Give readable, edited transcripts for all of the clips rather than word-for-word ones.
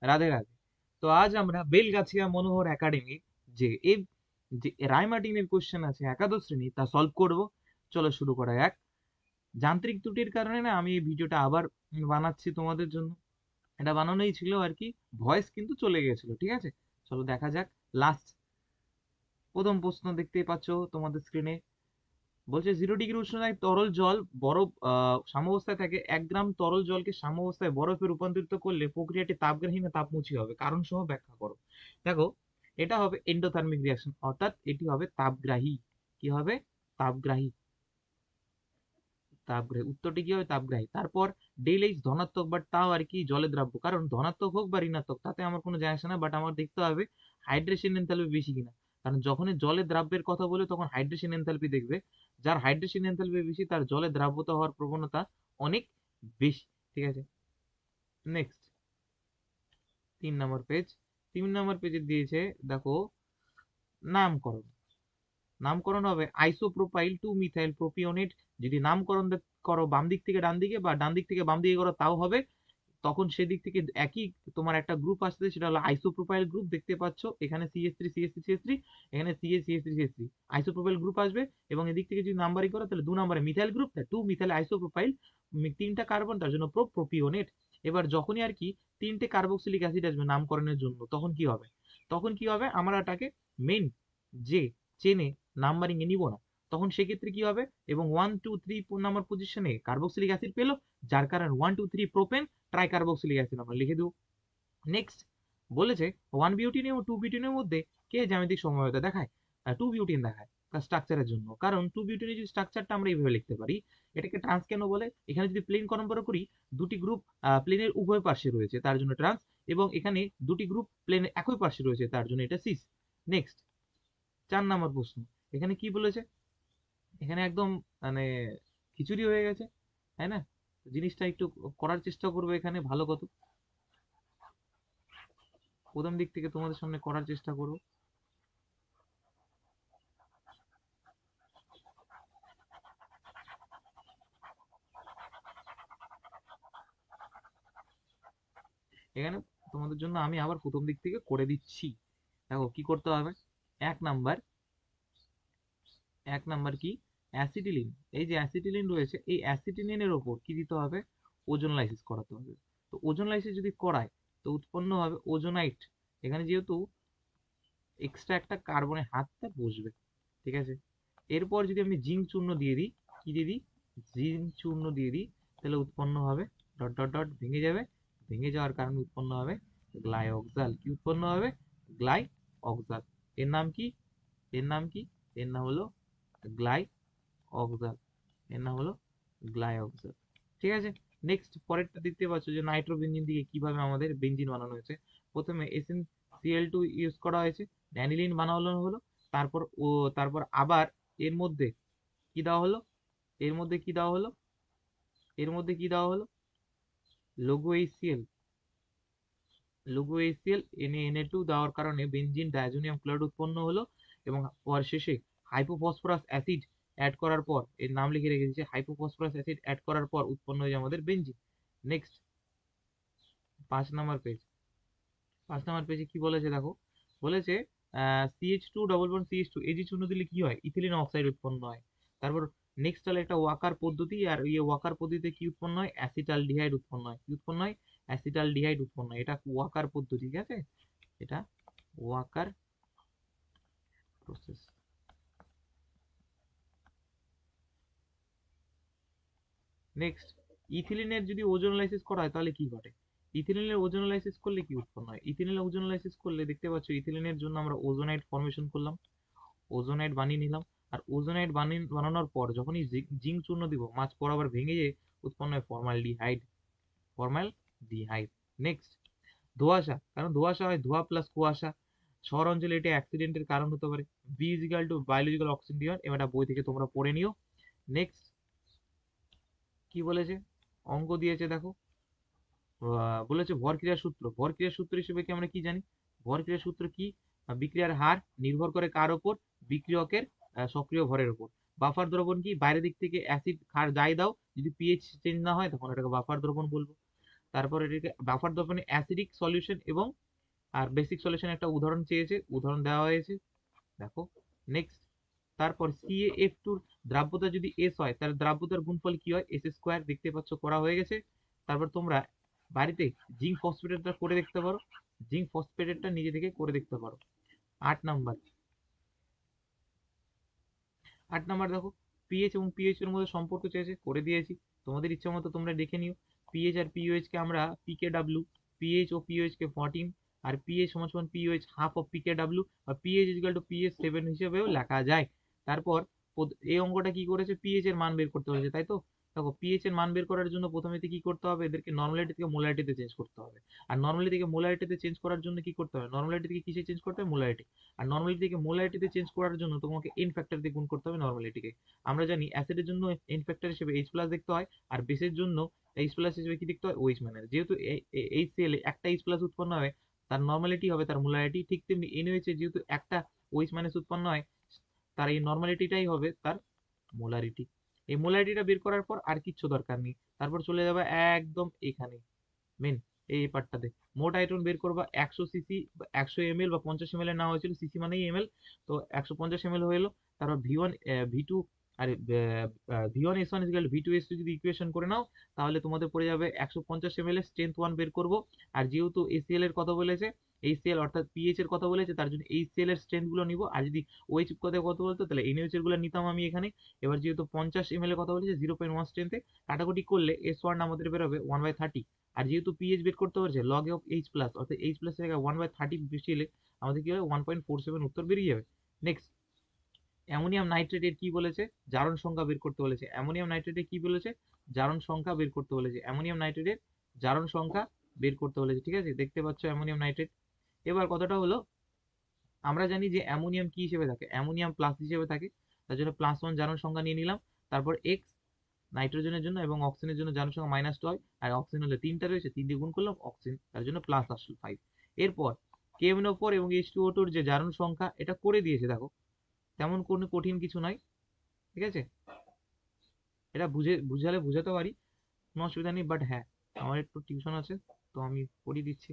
রাধে রাধে। তো আজ আমরা বেলগাছিয়া মনোহর একাডেমির যে এই যে রায়মার্টিনের কোশ্চেন আছে একাদশ শ্রেণী তা সলভ করব। চলো শুরু করা যাক। যান্ত্রিক ত্রুটির কারণে না আমি এই ভিডিওটা আবার বানাচ্ছি তোমাদের জন্য। এটা বানানোই ছিল আর কি, ভয়েস কিন্তু চলে গেছিল, ঠিক আছে। চলো দেখা যাক। লাস্ট প্রথম প্রশ্ন দেখতেই পাচ্ছ তোমাদের স্ক্রিনে। বলছে 0 ডিগ্রি উষ্ণতায় তরল জল বরফ সাম্যাবস্থায় থাকে, 1 গ্রাম তরল জলকে সাম্যাবস্থায় বরফে রূপান্তরিত করলে প্রক্রিয়াটি তাপগ্রাহী না তাপমুচী হবে, কারণ সহ ব্যাখ্যা করো। দেখো, এটা হবে এন্ডোথার্মিক রিয়াকশন, অর্থাৎ এটি হবে তাপগ্রাহী। কি হবে? তাপগ্রাহী। তাপগ্রাহী, উত্তরটি কি হবে? তাপগ্রাহী। তারপর ডেল এইচ ধনাত্মক, বাট তাও আর কি জলে দ্রাব্য, কারণ ধনাত্মক হোক বা ঋণাত্মক তাতে আমার কোনো যায় আসে না, বাট আমার দেখতে হবে হাইড্রেশন এনথালপি বেশি কিনা। কারণ যখনই জলে দ্রাব্যের কথা বলে তখন হাইড্রেশন এনথালপি দেখবে, যার হাইড্রেশন এনথালপি বেশি তার জলে দ্রাব্যতা হওয়ার প্রবণতা অনেক বেশি। ঠিক আছে, নেক্সট 3 নম্বর পেজ। 3 নম্বর পেজে দিয়েছে, দেখো, নামকরণ। নামকরণ হবে আইসোপ্রোপাইল টু মিথাইল প্রোপিওনেট। যদি নামকরণ করো বাম দিক থেকে ডান দিকে বা ডান দিক থেকে বাম দিকে করো তাও হবে, তখন সেদিক থেকে একই তোমার একটা গ্রুপ আসছে, সেটা হলো আইসোপ্রোপাইল গ্রুপ। দেখতে পাচ্ছ এখানে CH3 CH3 CH3, এখানে CH CH3 আইসোপ্রোপাইল গ্রুপ আসবে। এবং এদিক থেকে যদি নাম্বারিং করো তাহলে 2 নম্বরে মিথাইল গ্রুপ, 2 মিথাইল আইসোপ্রোপাইল, 3টা কার্বন, তার জন্য প্রোপিওনেট। এবার যখনই আর কি 3টে কার্বক্সিলিক অ্যাসিড আসবে নামকরণের জন্য, তখন কি হবে? তখন কি হবে, আমরা এটাকে মেইন যে চেনে নাম্বারিং এ নিব না। তখন সেক্ষেত্রে কি হবে, এবং 1 2 3 4 নম্বর পজিশনে কার্বক্সিলিক অ্যাসিড পেলো, যার কারণে 1 2 3 প্রোপেন ট্রাইকার্বক্সিলিক অ্যাসিড আমরা লিখে দেবো। নেক্সট বলেছে 1 বিউটিন এবং 2 বিউটিনের মধ্যে কে জ্যামিতিক সমঝোতা দেখায়? 2 বিউটিন দেখায় তার স্ট্রাকচারের জন্য, কারণ 2 বিউটিনের যে স্ট্রাকচারটা আমরা এইভাবে লিখতে পারি। এটাকে ট্রান্স কেন বলে? এখানে যদি প্লেন কনভার করি, দুটি গ্রুপ প্লেনের উভয় পার্শ্বে রয়েছে তার জন্য ট্রান্স, এবং এখানে দুটি গ্রুপ প্লেনের একই পার্শ্বে রয়েছে তার জন্য এটা সিস। নেক্সট 4 নম্বর প্রশ্ন। এখানে কি বলেছে? এখানে একদম মানে খিচুড়ি হয়ে গেছে, তাই না? জিনিসটা একটু করার চেষ্টা করবো এখানে ভালো কত, প্রথম দিক থেকে তোমাদের সামনে করার চেষ্টা করবো। এখানে তোমাদের জন্য আমি আবার প্রথম দিক থেকে করে দিচ্ছি। দেখো কি করতে হবে। 1 নাম্বার, 1 নাম্বার কি? অ্যাসিটিলিন। এই যে অ্যাসিটিলিন রয়েছে, এই অ্যাসিটিলিনের ওপর কি দিতে হবে? ওজোন লাইসিস করাতে হবে। তো ওজোন লাইসিস যদি করায় তো উৎপন্ন হবে ওজোনাইট। এখানে যেহেতু এক্সট্রা একটা কার্বনের হাতটা বসবে, ঠিক আছে। এরপর যদি আমি জিঙ্ক চূর্ণ দিয়ে দিই, কি দিয়ে দিই? জিঙ্ক চূর্ণ দিয়ে দিই, তাহলে উৎপন্ন হবে ডট ডট ডট, ভেঙে যাবে। ভেঙে যাওয়ার কারণে উৎপন্ন হবে গ্লাইঅক্সাল। কি উৎপন্ন হবে? গ্লাইঅক্সাল। এর নাম কি? এর নাম কি? এর নাম হলো গ্লাইঅক্সাল। এর নাম হলো গ্লাইঅক্সাল। ঠিক আছে। নেক্সট পরেরটা দেখতে পাচ্ছ যে নাইট্রোবেনজিন দিয়ে কিভাবে আমাদের বেনজিন বানানো হয়েছে। প্রথমে SnCl2 ইউজ করা হয়েছে, অ্যানিলিন বানানো হলো। তারপর আবার এর মধ্যে কি দেওয়া হলো? এর মধ্যে কি দেওয়া হলো? এর মধ্যে কি দেওয়া হলো? লঘু HCl, লঘু HCl Na2 দেওয়ার কারণে বেনজিন ডায়াজোনিয়াম ক্লোরাইড উৎপন্ন হলো। এবং পর শেষে হাইপোফসফরাস অ্যাসিড অ্যাড করার পর, এর নাম লিখে রেখে দিয়েছে, হাইপোফসফরাস অ্যাসিড অ্যাড করার পর উৎপন্ন হয়ে আমাদের বেনজিন। নেক্সট 5 নম্বর পেজ। 5 নম্বর পেজে কি বলেছে দেখো, বলেছে CH2 Ag চূর্ণ দিলে কি হয়? ইথিলিন অক্সাইড উৎপন্ন হয়। তারপর নেক্সট হলো একটা ওয়াকার পদ্ধতি, আর এই ওয়াকার পদ্ধতিতে কি উৎপন্ন হয়? অ্যাসিটালডিহাইড উৎপন্ন হয়। কি উৎপন্ন হয়? অ্যাসিটালডিহাইড উৎপন্ন হয়। এটা ওয়াকার পদ্ধতি, ঠিক আছে। এটা ওয়াকার প্রসেস। নেক্সট, ইথিলিনের যদি ওজোনালাইসিস করা হয় তাহলে কি ঘটে? ইথিলিনের ওজোনালাইসিস করলে কি উৎপন্ন হয়? ইথিলিনের ওজোনালাইসিস করলে দেখতে পাচ্ছ ইথিলিনের জন্য আমরা ওজোনাইড ফর্মেশন করলাম, ওজোনাইড বানিয়ে নিলাম। আর ওজোনাইড বানানোর পর যখনই জিঙ্ক চূর্ণ দিব, মাছ বরাবর ভেঙে যেয়ে উৎপন্ন হয় ফর্মালডিহাইড। ফর্মালডিহাইড। নেক্সট, ধোঁয়াশা। কারণ ধোঁয়াশা হয় ধোঁয়া প্লাস কুয়াশা। শহর অঞ্চলে এটা অ্যাক্সিডেন্টের কারণ হতে পারে। বি ইজিক্যাল টু বায়োলজিক্যাল অক্সিডেশন, এটা বই থেকে তোমরা পড়ে নিও। নেক্সট কি বলেছে? অঙ্ক দিয়েছে দেখো, বলেছে ভরক্রিয়ার সূত্র। ভরক্রিয়ার সূত্র হিসেবে কি আমরা কি জানি? ভরক্রিয়ার সূত্র কি? বিক্রিয়ার হার নির্ভর করে কার ওপর? বিক্রিয়কের সক্রিয় ভরের উপর। বাফার দ্রবণ কি? বাইরের দিক থেকে অ্যাসিড ক্ষার যাই দাও, যদি পিএইচ চেঞ্জ না হয় তখন এটাকে বাফার দ্রবণ বলবো। তারপর এটাকে বাফার দফনে অ্যাসিডিক সলিউশন এবং আর বেসিক সলিউশন একটা উদাহরণ চেয়েছে, উদাহরণ দেওয়া হয়েছে দেখো। নেক্সট, তারপর CaF2 দ্রাব্যতা যদি S হয় তাহলে দ্রাব্যতার গুণফল কি হয়, S স্কোয়ার, দেখতে পাচ্ছ করা হয়ে গেছে। তারপর তোমরা বাড়িতে জিঙ্ক ফসফেটেটটা করে দেখতে পারো, জিঙ্ক ফসফেটেটটা নিজে থেকে করে দেখতে পারো। 8 নাম্বার, 8 নাম্বার দেখো, পিএইচ এবং পিএইচ এর মধ্যে সম্পর্ক চেয়েছে, করে দিয়েছি। তোমাদের ইচ্ছা মতো তোমরা দেখে নিও। পিএইচ আর পিওএইচ কে আমরা পিকেডাব্লিউ, পিএইচ ও পিওএইচ কে 14, আর পিএইচ সমান সমান পিওএইচ হাফ অফ পিকেডাব্লিউ, বা পিএইচ ইকুয়াল টু পিএইচ 7 হিসেবেও লেখা যায়। তারপর এই অঙ্কটা কি করেছে, পিএইচ এর মান বের করতে বলেছে, তাই তো। দেখো পিএইচ এর মান বের করার জন্য প্রথমে কি করতে হবে, এদেরকে নর্মালিটি থেকে মোলারিটিতে চেঞ্জ করতে হবে। আর নর্মালিটি থেকে মোলারিটিতে চেঞ্জ করার জন্য কি করতে হবে, নর্মালিটি থেকে কিসে চেঞ্জ করতে হবে, মোলারিটি। আর নর্মালিটি থেকে মোলারিটিতে চেঞ্জ করার জন্য তোমাকে এন ফ্যাক্টর দিয়ে গুণ করতে হবে নর্মালিটিকে। আমরা জানি অ্যাসিডের জন্য এন ফ্যাক্টর হিসেবে এইচ প্লাস দেখতে হয়, আর বেসের জন্য এইচ প্লাস হিসেবে কি দেখতে হয়, ওএইচ মাইনাস। যেহেতু এই সেলে একটা এইচ প্লাস উৎপন্ন হয়, তার নর্মালিটি হবে তার মোলারিটি। ঠিক তেমনি এনওএইচ এ যেহেতু একটা ওএইচ মাইনাস উৎপন্ন হয়, তার এই নর্মালিটিটাই হবে তার মোলারিটি। এই মোলারিটিটা বের করার পর আর কিচ্ছু দরকার নেই, তারপর চলে যাবে একদম এখানে মেন এই পার্টটাতে। মোট আয়তন বের করবা 100 সিসি, 100 ml বা 50 ml এর নেওয়া হয়েছিল, সিসি মানেই এমএল, তো 150 ml হলো। তারপর V1 V2 আর V1S1 V2S2 যদি ইকুয়েশন করে নাও, তাহলে তোমাদের পড়ে যাবে 150 ml এর স্ট্রেংথ 1 বের করবো। আর যেহেতু ACl এর কথা বলেছে, HCl অর্থাৎ পিএইচ এর কথা বলেছে, তার জন্য HCl এর স্ট্রেংথ গুলো নিব। আর যদি ওএইচ কথা কত বলতো, তাহলে NaOH এর গুলো নিতাম আমি এখানে। এবার যেহেতু 50 ml এর কথা বলেছে, 0.1 স্ট্রেংথে কাটাকুটি করলে S1 আমাদের বেরোবে 1/30। আর যেহেতু পিএইচ বের করতে পারছে লগ অফ এইচ প্লাস, অর্থাৎ এইচ প্লাস এর জায়গায় 1/30 বেশি হলে আমাদের কি হবে, 1.47 উত্তর বেরিয়ে যাবে। নেক্সট, অ্যামোনিয়াম নাইট্রেটের কি বলেছে, জারণ সংখ্যা বের করতে বলেছে। অ্যামোনিয়াম নাইট্রেটের কি বলেছে, জারণ সংখ্যা বের করতে বলেছে। অ্যামোনিয়াম নাইট্রেটের জারণ সংখ্যা বের করতে বলেছে, ঠিক আছে, দেখতে পাচ্ছ অ্যামোনিয়াম নাইট্রেট। এবার কথাটা হলো, আমরা জানি যে অ্যামোনিয়াম কি হিসেবে থাকে, অ্যামোনিয়াম প্লাস হিসেবে থাকে, তার জন্য +1 জারণ সংখ্যা নিয়ে নিলাম। তারপর এক্স নাইট্রোজেনের জন্য এবং অক্সিজেনের জন্য জারণ সংখ্যা -2 হয়, আর অক্সিজেন হলে 3টা রয়েছে, 3 দিয়ে গুণ করলাম অক্সিজেন, তার জন্য প্লাস আসলো 5। এরপর KMnO4 এবং H2O2 এর যে জারণ সংখ্যা, এটা করে দিয়েছে দেখো, তেমন কোনো কঠিন কিছু নয়, ঠিক আছে। এটা বুঝালে বুঝাতে পারি, কোনো অসুবিধা নেই, বাট হ্যাঁ আমার একটু টিউশন আছে, তো আমি পড়িয়ে দিচ্ছি।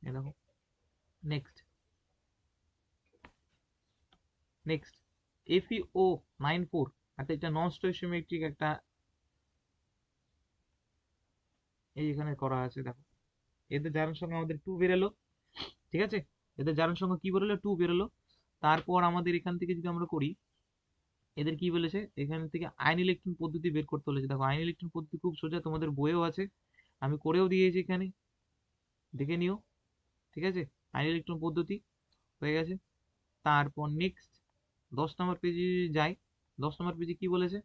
এ দেখো, নেক্সট, নেক্সট FeO94, অর্থাৎ এটা নন স্টোইচিওমেট্রিক একটা, এই এখানে করা আছে দেখো। এদের জারণ সংখ্যা আমাদের 2 বেরোলো, ঠিক আছে, এদের জারণ সংখ্যা কি বেরোলো, 2 বেরোলো। তারপর আমাদের এখান থেকে যদি আমরা করি, এদের কি বলেছে, এখান থেকে আয়ন ইলেকট্রন পদ্ধতি বের করতে বলেছে। দেখো আয়ন ইলেকট্রন পদ্ধতি খুব সোজা, তোমাদের বইয়েও আছে, আমি করেও দিয়েছি এখানে, দেখে নিও, ঠিক আছে। আয়ন ইলেকট্রন পদ্ধতি হয়ে গেছে। তারপর নেক্সট 10 নম্বর পেজে যাই, 10 নম্বর পেজে কি বলেছে,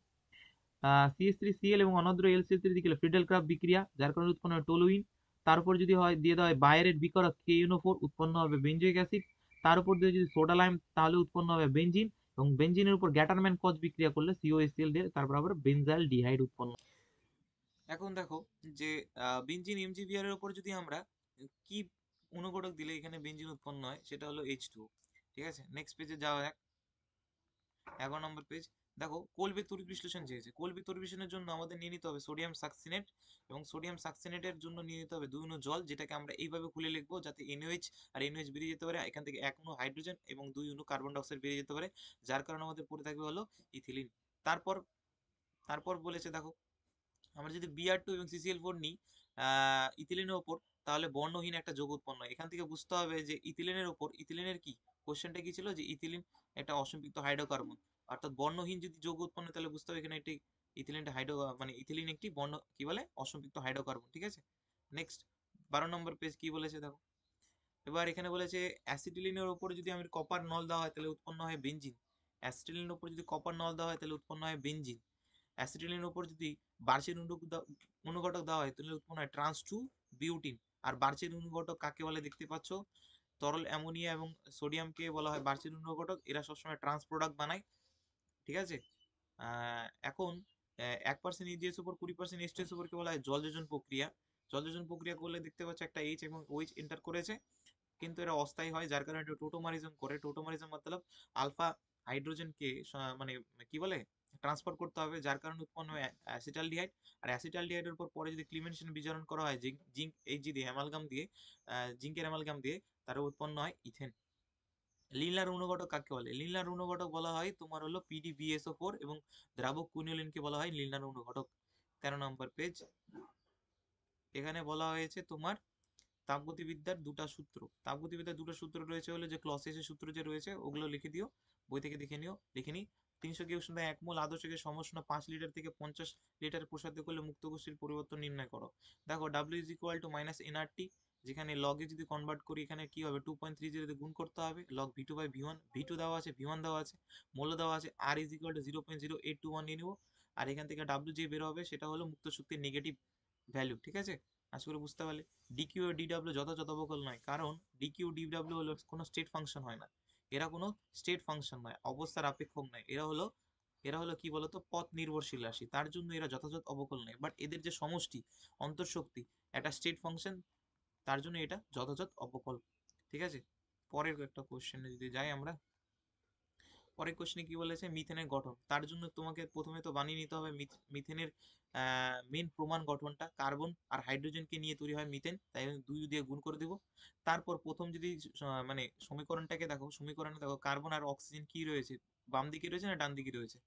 CH3Cl এবং অনদ্র LCl3 দিকে ফ্রিডেল ক্রাফট বিক্রিয়া, যার কারণে উৎপন্ন হয় টলুইন। তার উপর যদি হয় দিয়ে দেওয়া হয় বায়ারের বিকরক KNO4, উৎপন্ন হবে বেঞ্জোইক অ্যাসিড। তার উপর দিয়ে যদি সোডা লাইম, তাহলে উৎপন্ন হবে বেঞ্জিন, এবং বেঞ্জিনের উপর গ্যাটারম্যান কজ বিক্রিয়া করলে COHCl দিয়ে তারপর আবার বেনজাইল ডিহাইড উৎপন্ন। এখন দেখো যে বেঞ্জিন MgBr এর উপর যদি আমরা কি অনুঘটক দিলে এখানে বেঞ্জিন উৎপন্ন হয়, সেটা হলো H2O, ঠিক আছে। নেক্সট পেজে যাওয়া যাক, 11 নম্বর পেজ। দেখো কোলবে তড়িৎ বিশ্লেষণ চেয়েছে। কোলবে তড়িৎ বিশ্লেষণের জন্য আমাদের নিয়ে নিতে হবে সোডিয়াম সাকসিনেট, এবং সোডিয়াম সাকসিনেটের জন্য নিয়ে নিতে হবে 2 অণু জল, যেটাকে আমরা এইভাবে খুলে লিখবো যাতে NaOH আর NaOH বেরিয়ে যেতে পারে, এখান থেকে 1 অণু হাইড্রোজেন এবং 2 অণু কার্বন ডাইঅক্সাইড বেরিয়ে যেতে পারে, যার কারণে আমাদের পড়ে থাকবে হলো ইথিলিন। তারপর তারপর বলেছে দেখো, আমরা যদি Br2 এবং CCl4 নিই ইথিলিনের ওপর, তাহলে বর্ণহীন একটা যৌগ উৎপন্ন হয়। এখান থেকে বুঝতে হবে যে ইথিলিনের ওপর, ইথিলিনের কি কোশ্চেনটা কি ছিল, যে ইথিলিন একটা অসম্পৃক্ত হাইড্রোকার্বন, অর্থাৎ বর্ণহীন যদি যৌগ উৎপন্ন হয়, তাহলে বুঝতে হবে এখানে একটি ইথিলিনটা হাইড্রো, মানে ইথিলিন একটি বর্ণ কি বলে, অসম্পৃক্ত হাইড্রোকার্বন, ঠিক আছে। নেক্সট 12 নম্বর পেজ কি বলেছে দেখো, এবার এখানে বলেছে অ্যাসিটিলিনের ওপর যদি আমি কপার নল দেওয়া হয়, তাহলে উৎপন্ন হয় বেনজিন। অ্যাসিটিলিনের ওপর যদি কপার নল দেওয়া হয়, তাহলে উৎপন্ন হয় বেনজিন। অ্যাসিটিলিনের উপর যদি বার্চের অনুঘটক দেওয়া হয়, তাহলে উৎপন্ন হয় ট্রান্স টু বিউটিন। আর বার্চের অনুঘটক কাকে বলে দেখতে পাচ্ছ, তরল অ্যামোনিয়া এবং সোডিয়ামকে বলা হয় বার্চের অনুঘটক, এরা সবসময় ট্রান্স প্রোডাক্ট বানায়, ঠিক আছে। এখন 1% EGS উপর 20% H2S উপরকে বলা হয় জলযোজন প্রক্রিয়া। জলযোজন প্রক্রিয়া করলে দেখতে পাচ্ছ একটা H এবং OH এন্টার করেছে, কিন্তু এরা অস্থায়ী হয়, যার কারণে এটা টোটোমারিজম করে। টোটোমারিজম মতলব আলফা হাইড্রোজেনকে মানে কি বলে, ট্রান্সফার করতে হবে, যার কারণে উৎপন্ন হয় অ্যাসিটালডিহাইড। আর অ্যাসিটালডিহাইডের উপর পরে যদি ক্লিমেন্টেশন বিজারণ করা হয় জিঙ্ক জিঙ্ক এইচজি দিয়ে অ্যামালগাম দিয়ে, জিঙ্কের অ্যামালগাম দিয়ে, তার উৎপন্ন হয় ইথেন। লিনিয়ার অনুঘটক কাকে বলে? লিনিয়ার অনুঘটক বলা হয় তোমার হলো PDBSO4 এবং দ্রাবক কুইনোলিনকে বলা হয় লিনিয়ার অনুঘটক। 13 নম্বর পেজ। এখানে বলা হয়েছে তোমার তাপগতিবিদ্যার দুটো সূত্র। তাপগতিবিদ্যার দুটো সূত্র রয়েছে হলো যে ক্লসিয়াসের সূত্র যে রয়েছে ওগুলো লিখে দিও, বই থেকে দেখে নিও, লিখে নি। 300 কে উষ্ণতায় 1 মোল আদর্শ গ্যাসের সমউষ্ণ 5 লিটার থেকে 50 লিটার প্রসারিত করলে মুক্ত গোষ্ঠীর পরিবর্তন নির্ণয় করো। দেখো W is equal to minus NRT, যেখানে লগে যদি কনভার্ট করি এখানে কি হবে 2.30 দিয়ে গুণ করতে হবে, log V2 by V1, V2 দেওয়া আছে, V1 দেওয়া আছে, মূল্য দেওয়া আছে, R ইজ ইকুয়াল টু 0.0821 নিয়ে নিব। আর এখান থেকে W যে বের হবে সেটা হলো মুক্ত শক্তির নেগেটিভ ভ্যালু। ঠিক আছে, আশা করি বুঝতে পারলে। ডিকিউ ও ডিডাব্লিউ যথাযথ অবকল নয়, কারণ ডিকিউ ডিডাব্লিউ হলো কোনো স্টেট ফাংশন হয় না, এরা কোনো স্টেট ফাংশন নয়, অবস্থার আপেক্ষক নয়, এরা হলো কি বলতো পথ নির্ভরশীল রাশি, তার জন্য এরা যথাযথ অবকল নয়। বাট এদের যে সমষ্টি অন্তঃশক্তি একটা স্টেট ফাংশন, তার জন্য এটা যথাযথ অবকল। ঠিক আছে, পরের একটা কোশ্চেনে যদি যাই আমরা, পরের কোশ্চেনে কি বলেছে মিথেনের গঠন। তার জন্য তোমাকে প্রথমে তো বানিয়ে নিতে হবে মিথেনের মেন প্রমাণ গঠনটা। কার্বন আর হাইড্রোজেনকে নিয়ে তৈরি হয় মিথেন, তাই আমি 2 দিয়ে গুণ করে দিব। তারপর প্রথম যদি মানে সমীকরণটাকে দেখো, সমীকরণে দেখো কার্বন আর অক্সিজেন কি রয়েছে, বাম দিকে রয়েছে না ডান দিকে রয়েছে?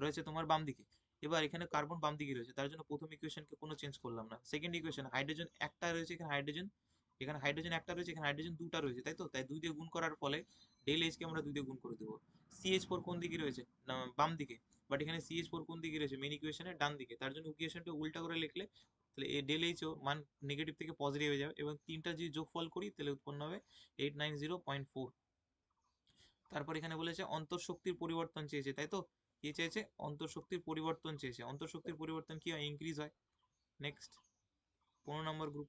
রয়েছে তোমার বাম দিকে। এবার এখানে কার্বন বাম দিকে রয়েছে, তার জন্য প্রথম ইকুয়েশনকে কোনো চেঞ্জ করলাম না। সেকেন্ড ইকুয়েশন হাইড্রোজেন একটা রয়েছে, এখানে হাইড্রোজেন একটা রয়েছে, এখানে হাইড্রোজেন দুটা রয়েছে, তাই তো? তাই 2 দিয়ে গুণ করার ফলে ডেল এইচ কে আমরা 2 দিয়ে গুণ করে দেবো। CH4 কোন দিকে রয়েছে? না, বাম দিকে। বাট এখানে CH4 কোন দিকে রয়েছে? মেন ইকুয়েশনের ডান দিকে, তার জন্য ইকুয়েশনটা উল্টা করে লিখলে তাহলে এই ডেল এইচ ও মান নেগেটিভ থেকে পজিটিভ হয়ে যাবে, এবং তিনটা যদি যোগফল করি তাহলে উৎপন্ন হবে 890.4। তারপর এখানে বলেছে অন্তঃশক্তির পরিবর্তন চেয়েছে, তাই তো? কি চেয়েছে? অন্তঃশক্তির পরিবর্তন চেয়েছে। অন্তঃশক্তির পরিবর্তন কি হয়? ইনক্রিজ হয়। নেক্সট 15 নম্বর গ্রুপ।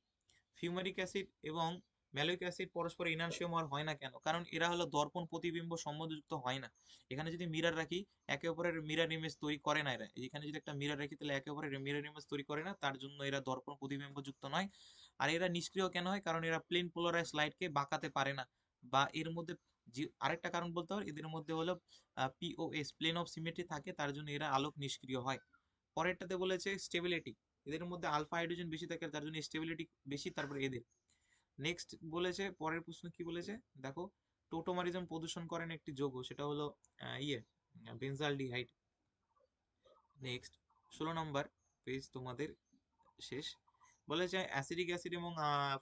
ফিউমারিক অ্যাসিড এবং ম্যালোইক অ্যাসিড পরস্পর ইনানসিওমার হয় না কেন? কারণ এরা হলো দর্পণ প্রতিবিম্ব সম্বন্ধযুক্ত হয় না। এখানে যদি মিরার রাখি একে অপরের মিরার ইমেজ তৈরি করে না এরা, এখানে যদি একটা মিরার রাখি তাহলে একে অপরের মিরার ইমেজ তৈরি করে না, তার জন্য এরা দর্পণ প্রতিবিম্ব যুক্ত নয়। আর এরা নিষ্ক্রিয় কেন হয়? কারণ এরা প্লেন পোলারাইজ লাইটকে বাঁকাতে পারে না, বা এর মধ্যে যে আরেকটা কারণ বলতে পারো, এদের মধ্যে হলো POS প্লেন অফ সিমেট্রি থাকে, তার জন্য এরা আলোক নিষ্ক্রিয় হয়। পরেরটাতে বলেছে স্টেবিলিটি, এদের মধ্যে আলফা হাইড্রোজেন বেশি থাকে, তার জন্য স্টেবিলিটি বেশি। তারপরে এদের নেক্সট বলেছে, পরের প্রশ্ন কি বলেছে দেখো, টোটোমারিজম প্রদূষণ করেন একটি যৌগ, সেটা হলো বেনজালডিহাইড। নেক্সট 16 নম্বর পেজ তোমাদের শেষ। বলেছে অ্যাসিডিক অ্যাসিড এবং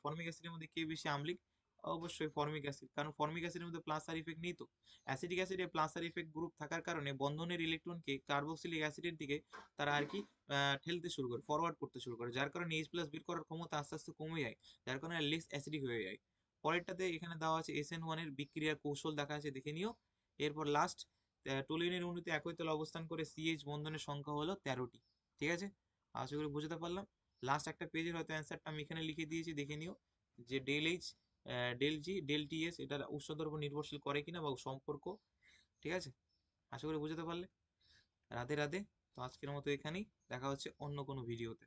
ফর্মিক অ্যাসিডের মধ্যে কে বেশি আম্লিক? অবশ্যই ফর্মিক অ্যাসিড, কারণ ফর্মিক অ্যাসিডের মধ্যে প্লাস আর ইফেক্ট নেই তো। অ্যাসিডিক অ্যাসিডে প্লাস আর ইফেক্ট গ্রুপ থাকার কারণে বন্ধনের ইলেকট্রনকে কার্বক্সিলিক অ্যাসিডের দিকে তারা আর কি ঠেলতে শুরু করে, ফরওয়ার্ড করতে শুরু করে, যার কারণে H+ বের করার ক্ষমতা আস্তে আস্তে কমে যায়, যার কারণে লেস অ্যাসিডিক হয়ে যায়। পরেরটাতে এখানে দেওয়া আছে SN1 এর বিক্রিয়ার কৌশল দেখা আছে, দেখে নিও। এরপর লাস্ট, টলিনের অণুতে একই তলে অবস্থান করে CH বন্ধনের সংখ্যা হলো 13টি। ঠিক আছে, আশা করি বুঝতে পারলাম। লাস্ট একটা পেজের হয়তো অ্যান্সারটা আমি এখানে লিখে দিয়েছি, দেখে নিও, যে ডেল এইচ, ডেল জি, ডেল টিএস এটা উৎসের উপর নির্ভরশীল করে কিনা বা সম্পর্ক। ঠিক আছে, আশা করি বুঝতে পারলে। রাধে রাধে। তো আজকের মতো এখানেই, দেখা হচ্ছে অন্য কোনো ভিডিওতে।